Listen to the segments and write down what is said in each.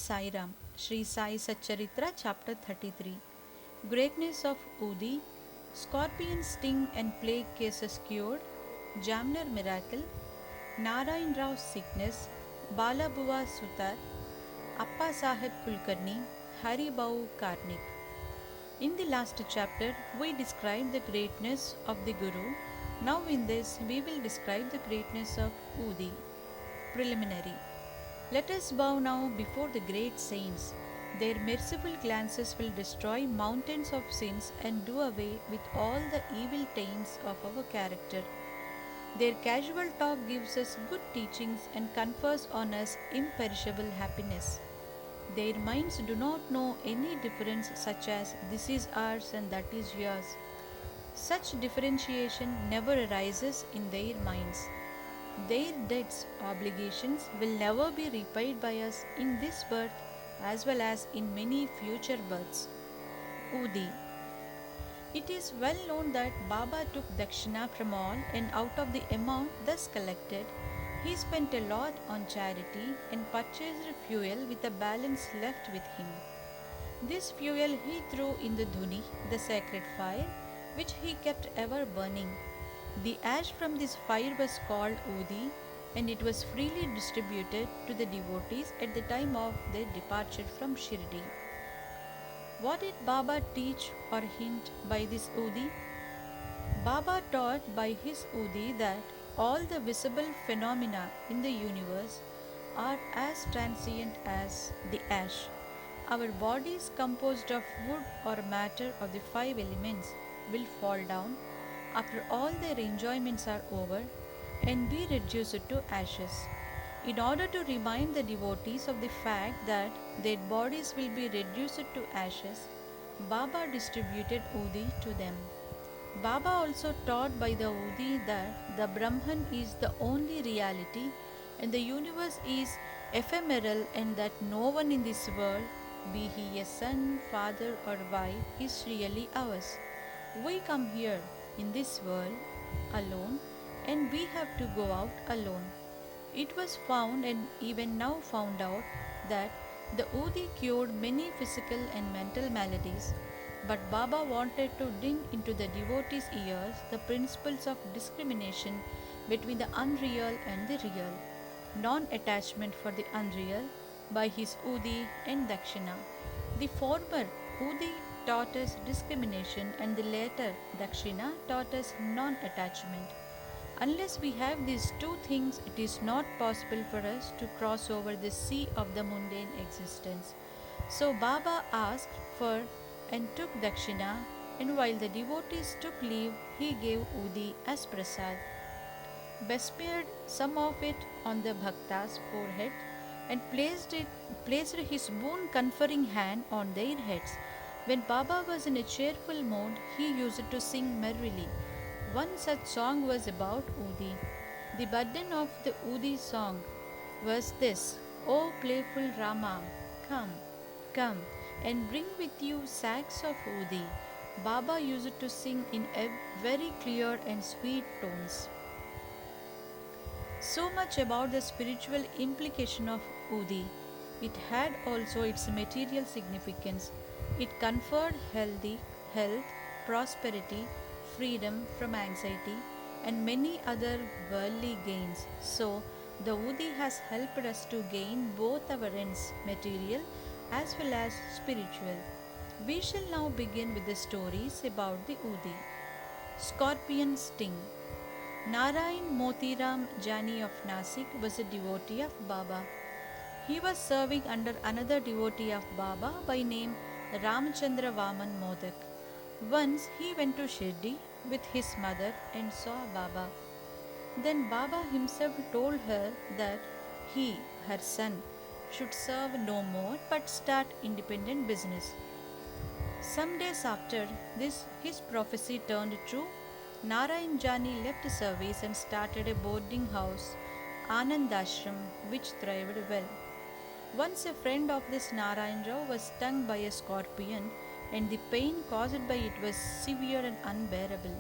Sai Ram, Sri Sai Satcharitra, Chapter 33. Greatness of Udi, Scorpion sting and plague cases cured, Jamner miracle, Narayan Rao's sickness, Balabuwa Sutar, Appa Sahib Kulkarni, Hari Bau Karnik. In the last chapter, we described the greatness of the Guru. Now, in this, we will describe the greatness of Udi. Preliminary. Let us bow now before the great saints. Their merciful glances will destroy mountains of sins and do away with all the evil taints of our character. Their casual talk gives us good teachings and confers on us imperishable happiness. Their minds do not know any difference, such as this is ours and that is yours. Such differentiation never arises in their minds. Their debts, obligations will never be repaid by us in this birth as well as in many future births. Udi. It is well known that Baba took dakshina from all, and out of the amount thus collected, he spent a lot on charity and purchased fuel with a balance left with him. This fuel he threw in the dhuni, the sacred fire, which he kept ever burning. The ash from this fire was called Udi, and it was freely distributed to the devotees at the time of their departure from Shirdi. What did Baba teach or hint by this Udi? Baba taught by his Udi that all the visible phenomena in the universe are as transient as the ash. Our bodies composed of wood or matter of the five elements will fall down after all their enjoyments are over and be reduced to ashes. In order to remind the devotees of the fact that their bodies will be reduced to ashes, Baba distributed Udi to them. Baba also taught by the Udi that the Brahman is the only reality and the universe is ephemeral, and that no one in this world, be he a son, father, or wife, is really ours. We come here in this world alone, and we have to go out alone. It was found and even now found out that the Udi cured many physical and mental maladies, but Baba wanted to dig into the devotees' ears the principles of discrimination between the unreal and the real, non attachment for the unreal by his Udi and Dakshina. The former Udi taught us discrimination, and the later Dakshina taught us non attachment. Unless we have these two things, it is not possible for us to cross over the sea of the mundane existence. So Baba asked for and took dakshina, and while the devotees took leave, he gave Udi as prasad, besmeared some of it on the bhakta's forehead, and placed his boon conferring hand on their heads. When Baba was in a cheerful mood, he used to sing merrily. One such song was about Udi. The burden of the Udi song was this: O playful Rama, come, come, and bring with you sacks of Udi. Baba used to sing in a very clear and sweet tones. So much about the spiritual implication of Udi. It had also its material significance. It conferred health, prosperity, freedom from anxiety, and many other worldly gains. So, the Udi has helped us to gain both our ends, material as well as spiritual. We shall now begin with the stories about the Udi. Scorpion sting. Narayan Motiram Jani of Nasik was a devotee of Baba. He was serving under another devotee of Baba by name Ramchandra Vaman Modak. Once he went to Shirdi with his mother and saw Baba. Then Baba himself told her that he, her son, should serve no more but start independent business. Some days after this, his prophecy turned true. Narayan Jani left service and started a boarding house, Anandashram, which thrived well. Once a friend of this Narayan Rao was stung by a scorpion, and the pain caused by it was severe and unbearable.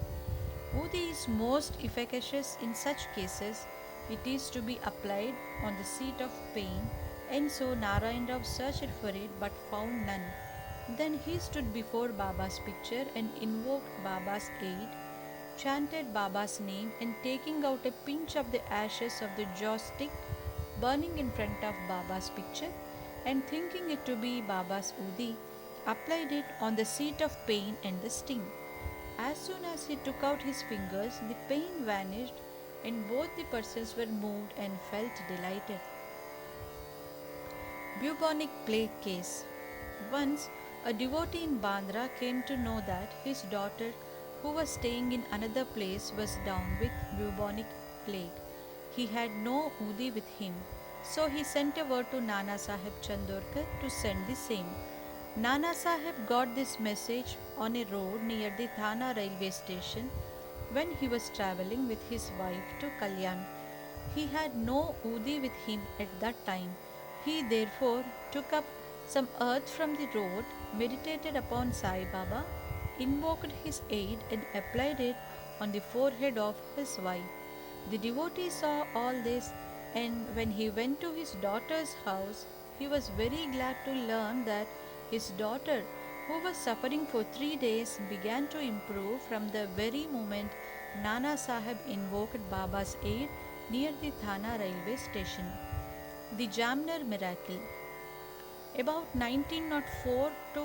Udi is most efficacious in such cases. It is to be applied on the seat of pain And so Narayan Rao searched for it but found none. Then he stood before Baba's picture and invoked Baba's aid, chanted Baba's name, and taking out a pinch of the ashes of the joss stick burning in front of Baba's picture and thinking it to be Baba's Udi, applied it on the seat of pain and the sting. As soon as he took out his fingers, the pain vanished and both the persons were moved and felt delighted. Bubonic plague case. Once, a devotee in Bandra came to know that his daughter, who was staying in another place, was down with bubonic plague. He had no Udi with him, so he sent a word to Nana Sahib Chandorkar to send the same. Nana Sahib got this message on a road near the Thana railway station when he was travelling with his wife to Kalyan. He had no Udi with him at that time. He therefore took up some earth from the road, meditated upon Sai Baba, invoked his aid, and applied it on the forehead of his wife. The devotee saw all this, and when he went to his daughter's house, he was very glad to learn that his daughter, who was suffering for 3 days, began to improve from the very moment Nana Sahib invoked Baba's aid near the Thana railway station. The Jamner miracle. About 1904 to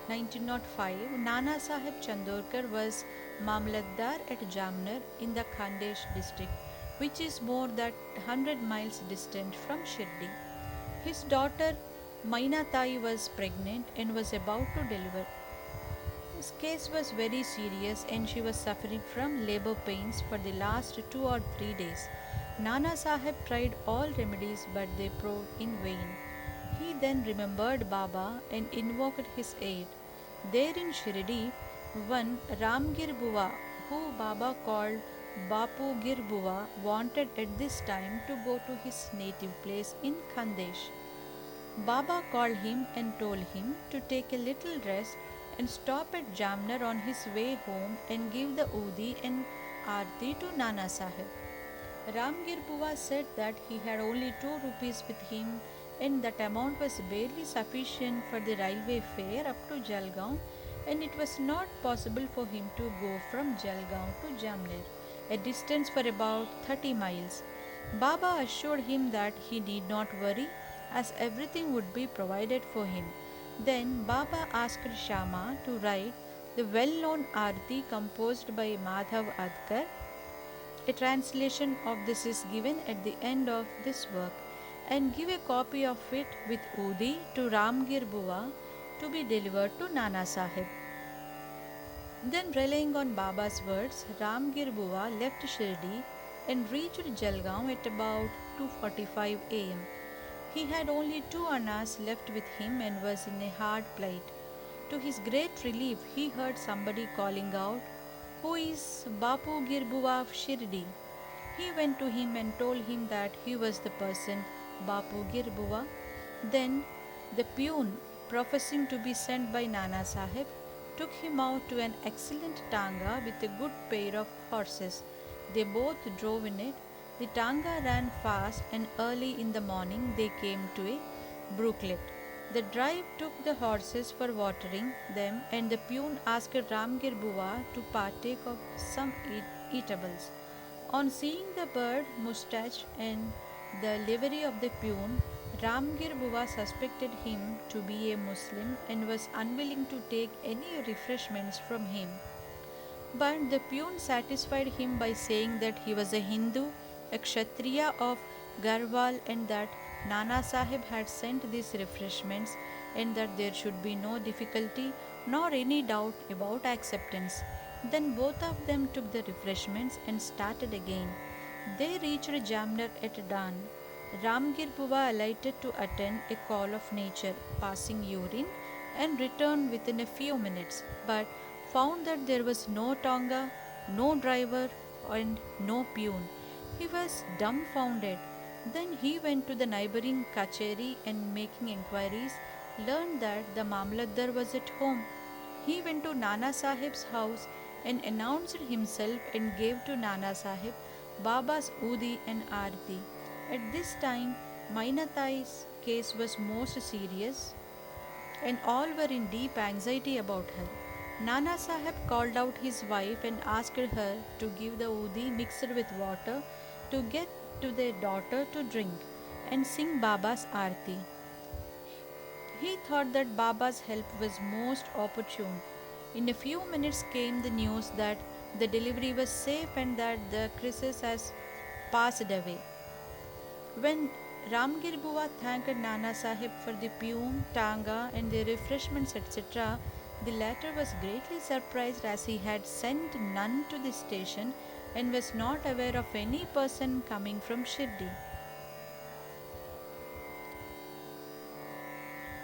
1905, Nana Sahib Chandorkar was Mamlatdar at Jamner in the Khandesh district, which is more than 100 miles distant from Shirdi. His daughter Mainatai was pregnant and was about to deliver. His case was very serious and she was suffering from labor pains for the last 2 or 3 days. Nana Sahib tried all remedies but they proved in vain. He then remembered Baba and invoked his aid. There in Shirdi, one Ramgir Buva, who Baba called Bapu Gir Buva, wanted at this time to go to his native place in Khandesh. Baba called him and told him to take a little rest and stop at Jamner on his way home and give the Udi and Aarti to Nana Sahib. Ramgir Buva said that he had only 2 rupees with him and that amount was barely sufficient for the railway fare up to Jalgaon, and it was not possible for him to go from Jalgaon to Jamner, a distance for about 30 miles. Baba assured him that he need not worry as everything would be provided for him. Then Baba asked Shama to write the well-known Aarti composed by Madhav Adkar. A translation of this is given at the end of this work, and give a copy of it with Udi to Ramgir Buva to be delivered to Nana Sahib. Then, relying on Baba's words, Ramgir Buva left Shirdi and reached Jalgaon at about 2:45 am. He had only 2 annas left with him and was in a hard plight. To his great relief, he heard somebody calling out, "Who is Bapu Girbuva of Shirdi?" He went to him and told him that he was the person Bapu Girbuva. Then the peon, professing to be sent by Nana Sahib, took him out to an excellent tanga with a good pair of horses. They both drove in it. The tanga ran fast, and early in the morning they came to a brooklet. The drive took the horses for watering them, and the peon asked Ramgir Buva to partake of some eatables. On seeing the bird, moustache, and the livery of the peon, Ramgir Buva suspected him to be a Muslim and was unwilling to take any refreshments from him. But the peon satisfied him by saying that he was a Hindu, a Kshatriya of Garhwal, and that Nana Sahib had sent these refreshments and that there should be no difficulty nor any doubt about acceptance. Then both of them took the refreshments and started again. They reached Jamner at dawn. Ramgir Buva alighted to attend a call of nature, passing urine, and returned within a few minutes, but found that there was no tonga, no driver, and no peon. He was dumbfounded. Then he went to the neighboring kacheri and, making inquiries, learned that the Mamlatdar was at home. He went to Nana Sahib's house and announced himself and gave to Nana Sahib Baba's Udi and Aarti. At this time, Mainatai's case was most serious and all were in deep anxiety about her. Nana Sahib called out his wife and asked her to give the udi mixed with water to get to their daughter to drink and sing Baba's Aarti. He thought that Baba's help was most opportune. In a few minutes came the news that the delivery was safe and that the crisis has passed away. When Ramgir Bua thanked Nana Sahib for the pune, tanga, and the refreshments, etc., the latter was greatly surprised as he had sent none to the station and was not aware of any person coming from Shirdi.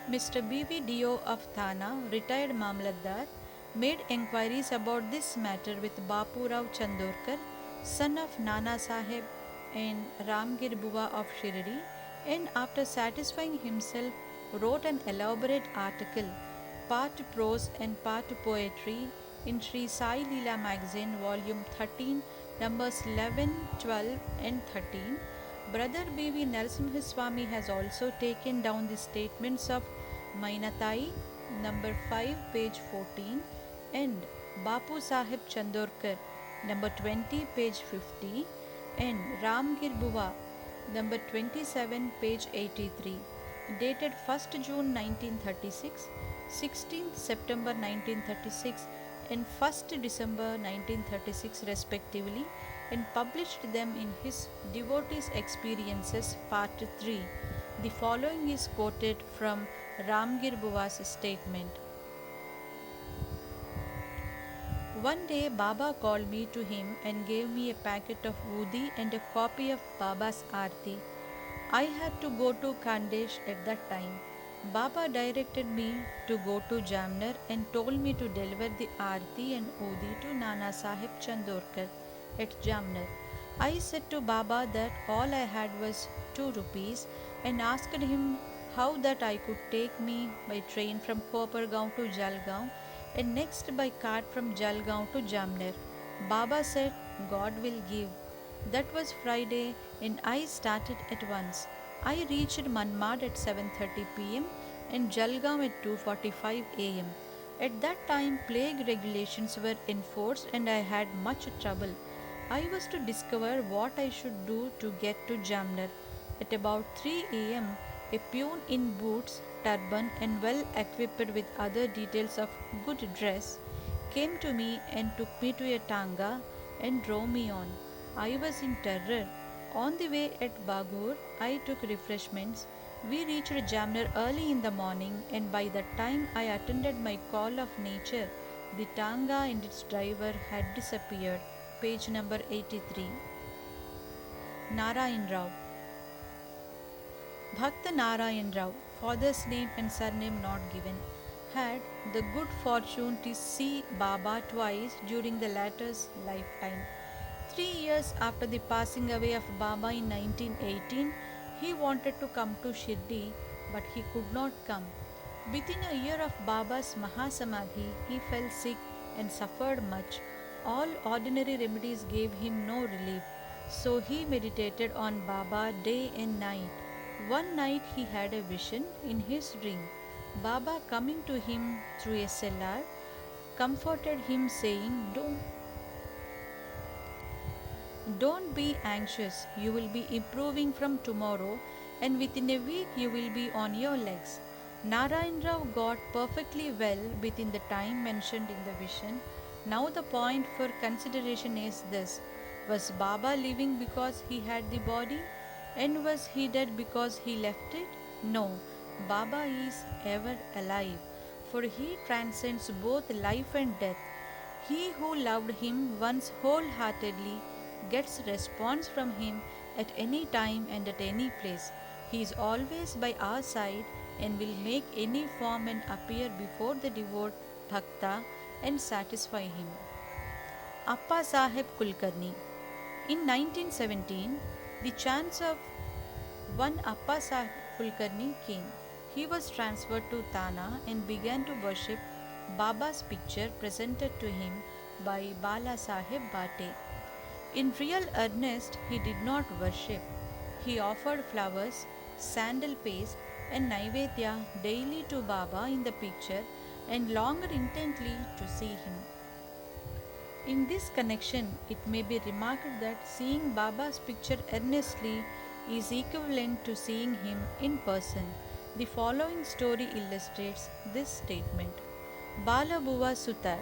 Mr. B.V. Dio of Thana, retired Mamlatdar, made enquiries about this matter with Bapu Rao Chandorkar, son of Nana Sahib and Ramgir Bua of Shirdi, and after satisfying himself, wrote an elaborate article, part prose and part poetry, in Sri Sai Leela magazine, volume 13, numbers 11, 12, and 13. Brother B.V. Narasimhaswamy has also taken down the statements of Mainatai, number 5, page 14, and Bapu Sahib Chandorkar, number 20, page 50, and Ramgir Bua, number 27, page 83, dated 1st June 1936, 16th September 1936, and 1st December 1936, respectively, and published them in his Devotees' Experiences, Part 3. The following is quoted from Ramgir Buva's statement. One day Baba called me to him and gave me a packet of woodi and a copy of Baba's Aarti. I had to go to Khandesh at that time. Baba directed me to go to Jamner and told me to deliver the Aarti and woodi to Nana Sahib Chandorkar at Jamner. I said to Baba that all I had was 2 rupees and asked him how that I could take me by train from Kopargaon to Jalgaon and next by cart from Jalgaon to Jamner. Baba said, God will give. That was Friday and I started at once. I reached Manmad at 7:30 p.m. and Jalgaon at 2:45 a.m. At that time, plague regulations were enforced and I had much trouble. I was to discover what I should do to get to Jamner. At about 3 a.m., a peon in boots, turban, and well equipped with other details of good dress came to me and took me to a tanga and drove me on. I was in terror. On the way at Bagur, I took refreshments. We reached Jamner early in the morning, and by the time I attended my call of nature, the tanga and its driver had disappeared. Page number 83. Narayan Rao. Bhakta Narayan Rao, father's name and surname not given, had the good fortune to see Baba twice during the latter's lifetime. 3 years after the passing away of Baba in 1918, he wanted to come to Shirdi, but he could not come. Within a year of Baba's Mahasamadhi, he fell sick and suffered much. All ordinary remedies gave him no relief, so he meditated on Baba day and night. One night he had a vision in his dream. Baba coming to him through a cellar comforted him saying, Don't be anxious, you will be improving from tomorrow and within a week you will be on your legs. Narayan Rao got perfectly well within the time mentioned in the vision. Now the point for consideration is this. Was Baba living because he had the body? And was he dead because he left it? No, Baba is ever alive, for he transcends both life and death. He who loved him once wholeheartedly gets response from him at any time and at any place. He is always by our side and will make any form and appear before the devout bhakta and satisfy him. Appa Sahib Kulkarni. In 1917, the chance of one Appa Sahib Kulkarni came. He was transferred to Thana and began to worship Baba's picture presented to him by Bala Sahib Bate. In real earnest, he did not worship. He offered flowers, sandal paste, and Naivedya daily to Baba in the picture and longed intently to see him. In this connection, it may be remarked that seeing Baba's picture earnestly is equivalent to seeing him in person. The following story illustrates this statement. Balabuva Sutar.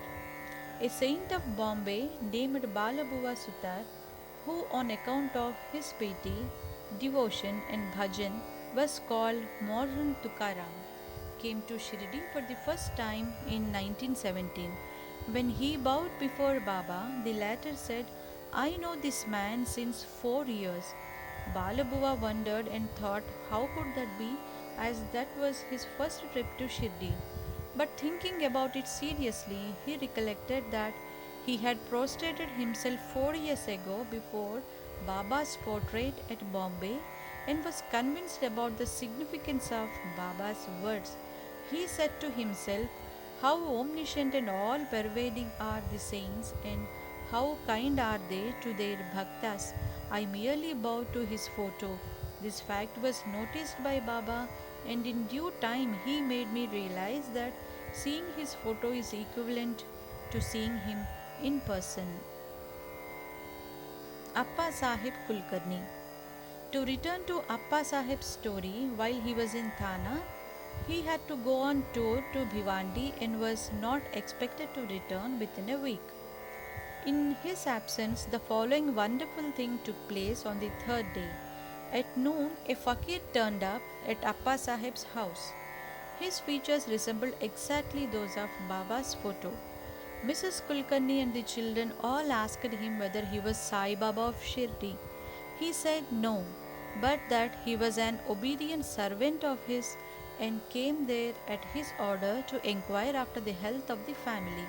A saint of Bombay named Balabuva Sutar, who on account of his piety, devotion and bhajan was called modern Tukaram, came to Shirdi for the first time in 1917. When he bowed before Baba, the latter said, I know this man since 4 years. Balabuva wondered and thought, how could that be, as that was his first trip to Shirdi. But thinking about it seriously, he recollected that he had prostrated himself 4 years ago before Baba's portrait at Bombay and was convinced about the significance of Baba's words. He said to himself, how omniscient and all pervading are the saints, and how kind are they to their bhaktas. I merely bowed to his photo. This fact was noticed by Baba, and in due time he made me realize that seeing his photo is equivalent to seeing him in person. Appa Sahib Kulkarni. To return to Appa Sahib's story, while he was in Thana, he had to go on tour to Bhiwandi and was not expected to return within a week. In his absence, the following wonderful thing took place on the third day. At noon, a fakir turned up at Appa Sahib's house. His features resembled exactly those of Baba's photo. Mrs. Kulkarni and the children all asked him whether he was Sai Baba of Shirdi. He said no, but that he was an obedient servant of his and came there at his order to inquire after the health of the family.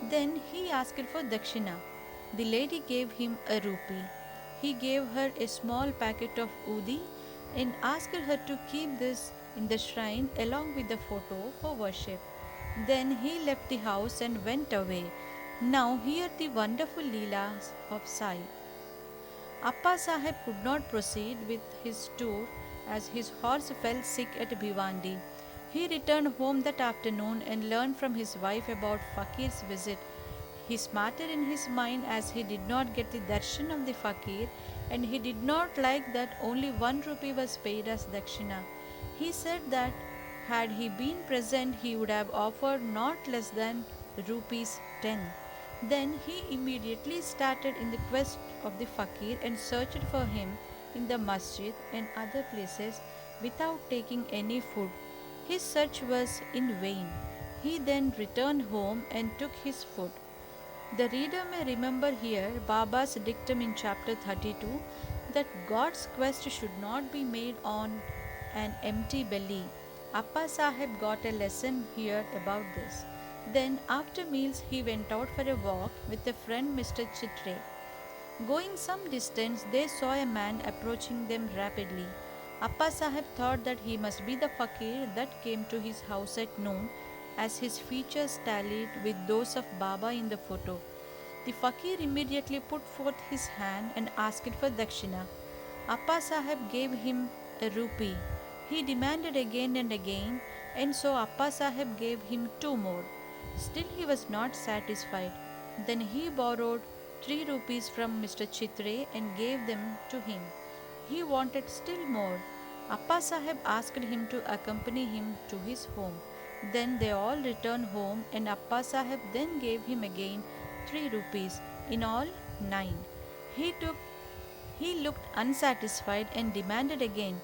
Then he asked for dakshina. The lady gave him a rupee. He gave her a small packet of udi and asked her to keep this in the shrine along with the photo for worship. Then he left the house and went away. Now hear the wonderful leelas of Sai. Appa Sahib could not proceed with his tour as his horse fell sick at Bhiwandi. He returned home that afternoon and learned from his wife about Fakir's visit. He smarted in his mind as he did not get the darshan of the Fakir, and he did not like that only 1 rupee was paid as dakshina. He said that had he been present, he would have offered not less than rupees 10. Then he immediately started in the quest of the Fakir and searched for him in the masjid and other places without taking any food. His search was in vain. He then returned home and took his food. The reader may remember here Baba's dictum in chapter 32 that God's quest should not be made on an empty belly. Appa Sahib got a lesson here about this. Then, after meals, he went out for a walk with a friend, Mr. Chitre. Going some distance, they saw a man approaching them rapidly. Appa Sahib thought that he must be the fakir that came to his house at noon, as his features tallied with those of Baba in the photo. The fakir immediately put forth his hand and asked for dakshina. Appa Sahib gave him a rupee. He demanded again and again, and so Appa Sahib gave him 2 more. Still he was not satisfied. Then he borrowed 3 rupees from Mr. Chitre and gave them to him. He wanted still more. Appa Sahib asked him to accompany him to his home. Then they all returned home, and Appa Sahib then gave him again 3 rupees, in all 9. He took he looked unsatisfied and demanded again.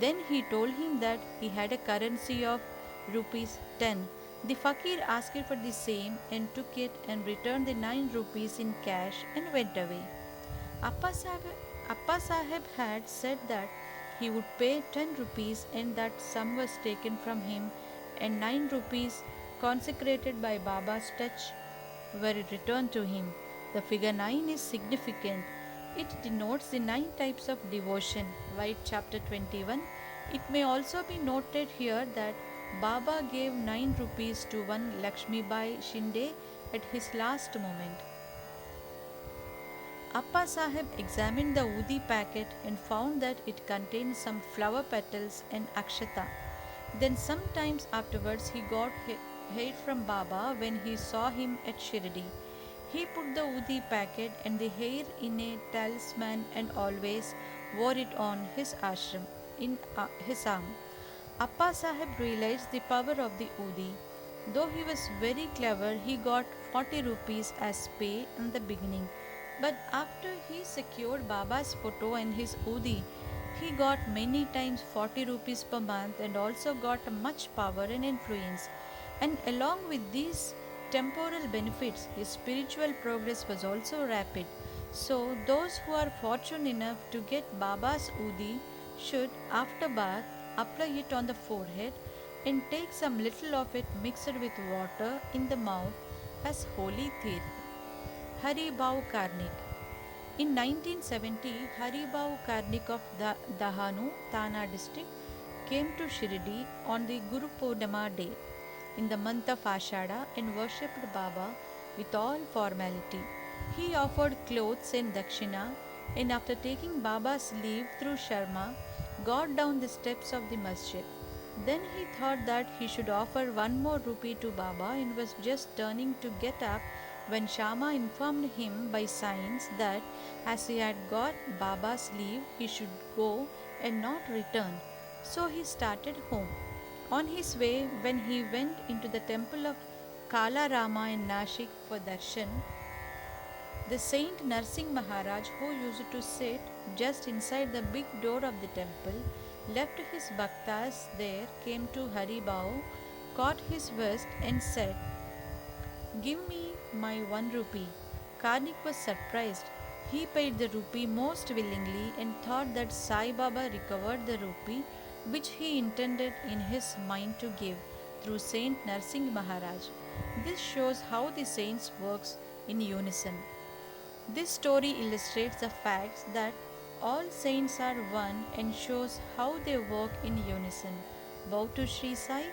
Then he told him that he had a currency of rupees 10. The fakir asked for the same and took it and returned the 9 rupees in cash and went away. Appa Sahib had said that he would pay 10 rupees and that sum was taken from him, and 9 rupees consecrated by Baba's touch were returned to him. The figure 9 is significant. It denotes the 9 types of devotion. Write chapter 21. It may also be noted here that Baba gave 9 rupees to one Lakshmi Bai Shinde at his last moment. Appa Sahib examined the Udi packet and found that it contained some flower petals and akshata. Then, sometimes afterwards, he got hair from Baba when he saw him at Shirdi. He put the Udi packet and the hair in a talisman and always wore it on his ashram, in his arm. Appa Sahib realized the power of the Udi. Though he was very clever, he got 40 rupees as pay in the beginning. But after he secured Baba's photo and his Udi, he got many times 40 rupees per month and also got much power and influence. And along with these temporal benefits, his spiritual progress was also rapid. So, those who are fortunate enough to get Baba's Udi should, after bath, apply it on the forehead and take some little of it mixed with water in the mouth as holy tirth. Hari Bhau Karnik. In 1970, Hari Bhau Karnik of Dahanu, Thana district, came to Shirdi on the Guru Purnima day in the month of Ashada and worshipped Baba with all formality. He offered clothes and dakshina, and after taking Baba's leave through Sharma, got down the steps of the masjid. Then he thought that he should offer one more rupee to Baba and was just turning to get up when Shama informed him by signs that as he had got Baba's leave, he should go and not return. So he started home. On his way, when he went into the temple of Kala Rama in Nashik for darshan, the Saint Narsingh Maharaj, who used to sit just inside the big door of the temple, left his bhaktas there, came to Hari Bhau, caught his waist, and said, "Give me my 1 rupee." Karnik was surprised. He paid the rupee most willingly and thought that Sai Baba recovered the rupee which he intended in his mind to give through Saint Narsingh Maharaj. This shows how the saints works in unison. This story illustrates the fact that all saints are one and shows how they work in unison. Bow to Sri Sai,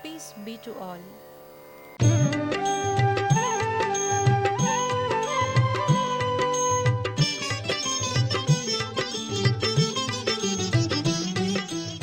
peace be to all.